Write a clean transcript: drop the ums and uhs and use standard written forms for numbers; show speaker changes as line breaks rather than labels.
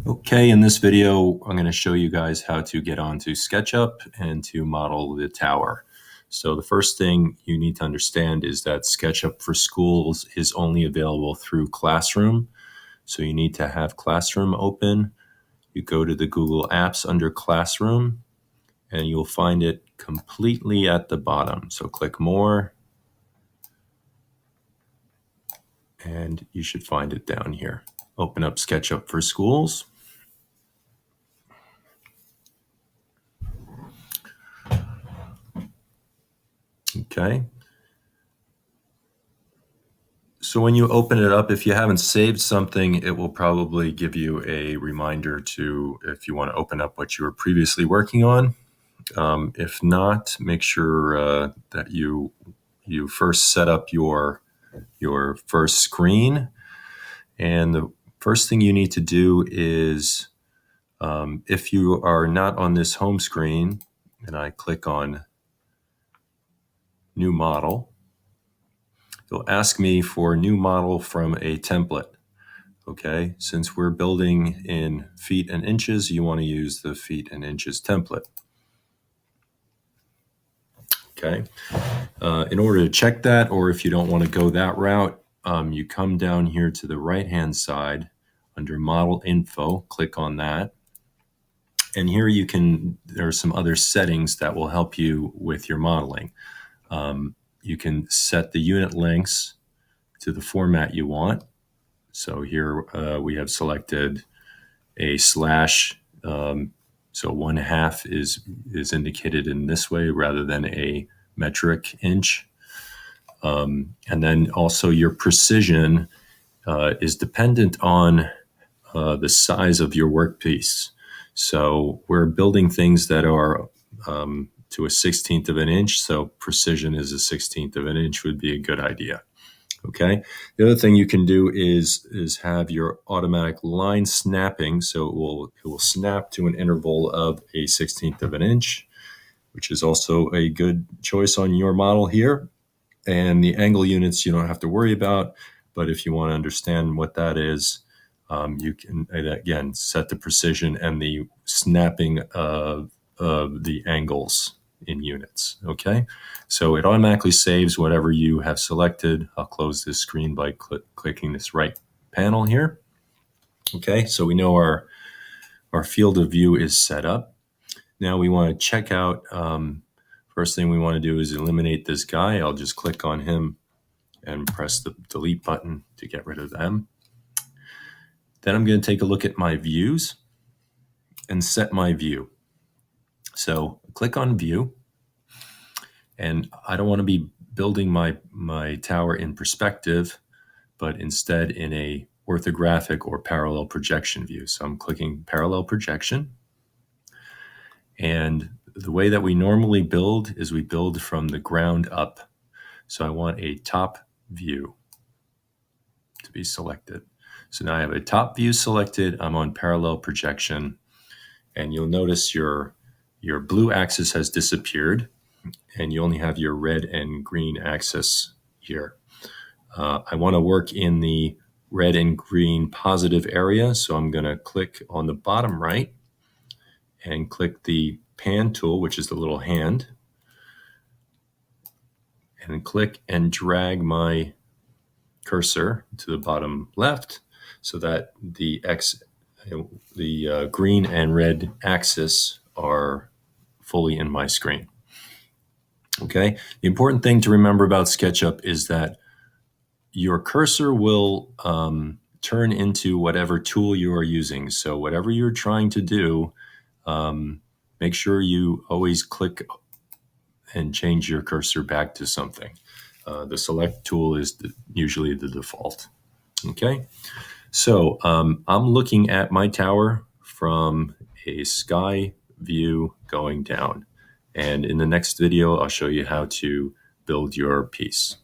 Okay, in this video, I'm going to show you guys how to get onto Sketchup and to model the tower. So the first thing you need to understand is that Sketchup for Schools is only available through Classroom. So you need to have Classroom open. You go to the Google Apps under Classroom, and you'll find it completely at the bottom. So click More, and you should find it down here. Open up Sketchup for Schools. Okay. So when you open it up, if you haven't saved something, it will probably give you a reminder to, if you want to open up what you were previously working on. If not, make sure that you first set up your first screen. And the first thing you need to do is, if you are not on this home screen, and I click on New Model, it'll ask me for a new model from a template. Okay, since we're building in feet and inches, you want to use the feet and inches template. Okay, in order to check that, or if you don't want to go that route, you come down here to the right-hand side under Model Info, click on that. And here there are some other settings that will help you with your modeling. You can set the unit lengths to the format you want. So here we have selected a slash, so 1/2 is indicated in this way rather than a metric inch. And then also your precision is dependent on the size of your workpiece. So we're building things that are to a 1/16 of an inch, so precision is a 1/16 of an inch would be a good idea. Okay. The other thing you can do is have your automatic line snapping. So it will snap to an interval of a 1/16 of an inch, which is also a good choice on your model here. And the angle units you don't have to worry about, but if you want to understand what that is, you can again set the precision and the snapping of the angles in units. Okay, so it automatically saves whatever you have selected. I'll close this screen by clicking this right panel here. Okay, so we know our field of view is set up. Now we want to check out, first thing we want to do is eliminate this guy. I'll just click on him and press the delete button to get rid of them. Then I'm going to take a look at my views and set my view. So click on view, and I don't want to be building my tower in perspective, but instead in a orthographic or parallel projection view. So I'm clicking parallel projection. And the way that we normally build is we build from the ground up. So I want a top view to be selected. So now I have a top view selected. I'm on parallel projection, and you'll notice your blue axis has disappeared, and you only have your red and green axis here. I want to work in the red and green positive area, so I'm going to click on the bottom right and click the pan tool, which is the little hand, and click and drag my cursor to the bottom left so that the green and red axis are fully in my screen. Okay, the important thing to remember about SketchUp is that your cursor will turn into whatever tool you are using. So whatever you're trying to do, make sure you always click and change your cursor back to something. The select tool is usually the default. Okay, so I'm looking at my tower from a sky view going down. And in the next video, I'll show you how to build your piece.